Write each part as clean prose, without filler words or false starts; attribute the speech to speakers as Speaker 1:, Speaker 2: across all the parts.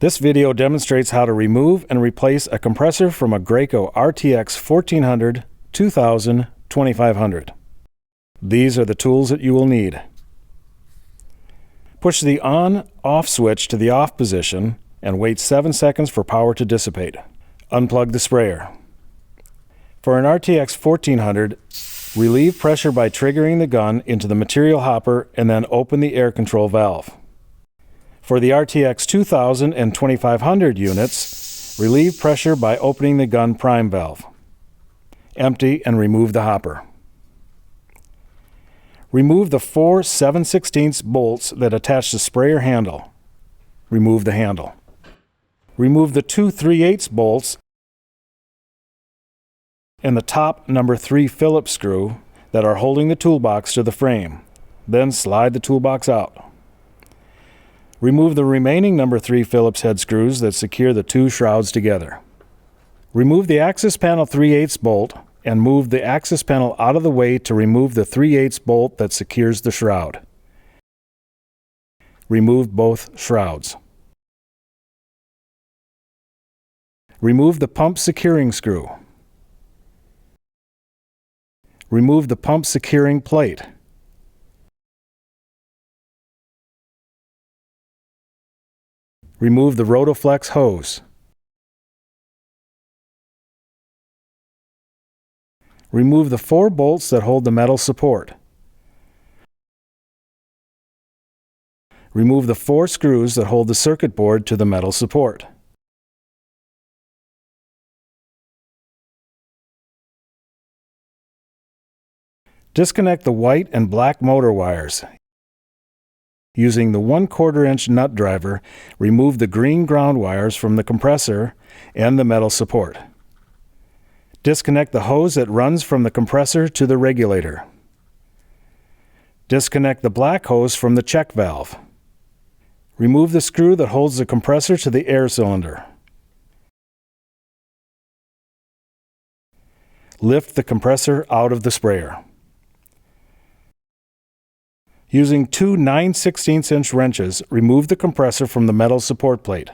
Speaker 1: This video demonstrates how to remove and replace a compressor from a Graco RTX 1400, 2000, 2500. These are the tools that you will need. Push the on/off switch to the off position and wait 7 seconds for power to dissipate. Unplug the sprayer. For an RTX 1400, relieve pressure by triggering the gun into the material hopper and then open the air control valve. For the RTX 2000 and 2500 units, relieve pressure by opening the gun prime valve. Empty and remove the hopper. Remove the 4 7/16 bolts that attach the sprayer handle. Remove the handle. Remove the 2 3/8 bolts and the top number 3 Phillips screw that are holding the toolbox to the frame. Then slide the toolbox out. Remove the remaining number 3 Phillips head screws that secure the 2 shrouds together. Remove the access panel 3/8 bolt and move the access panel out of the way to remove the 3/8 bolt that secures the shroud. Remove both shrouds. Remove the pump securing screw. Remove the pump securing plate. Remove the Rotoflex hose. Remove the 4 bolts that hold the metal support. Remove the 4 screws that hold the circuit board to the metal support. Disconnect the white and black motor wires. Using the 1/4 inch nut driver, remove the green ground wires from the compressor and the metal support. Disconnect the hose that runs from the compressor to the regulator. Disconnect the black hose from the check valve. Remove the screw that holds the compressor to the air cylinder. Lift the compressor out of the sprayer. Using 2 9/16 inch wrenches, remove the compressor from the metal support plate.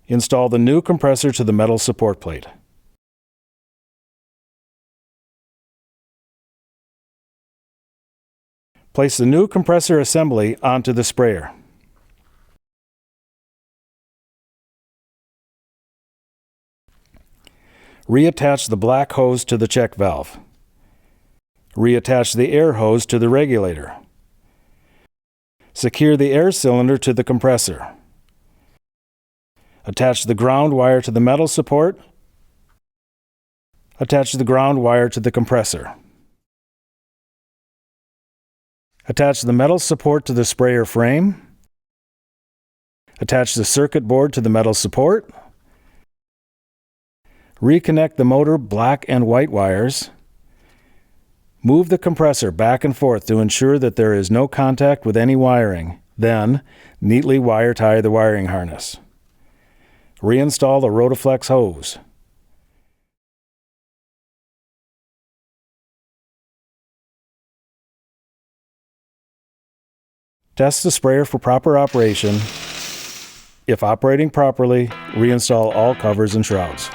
Speaker 1: Install the new compressor to the metal support plate. Place the new compressor assembly onto the sprayer. Reattach the black hose to the check valve. Reattach the air hose to the regulator. Secure the air cylinder to the compressor. Attach the ground wire to the metal support. Attach the ground wire to the compressor. Attach the metal support to the sprayer frame. Attach the circuit board to the metal support. Reconnect the motor black and white wires. Move the compressor back and forth to ensure that there is no contact with any wiring. Then, neatly wire tie the wiring harness. Reinstall the Rotoflex hose. Test the sprayer for proper operation. If operating properly, reinstall all covers and shrouds.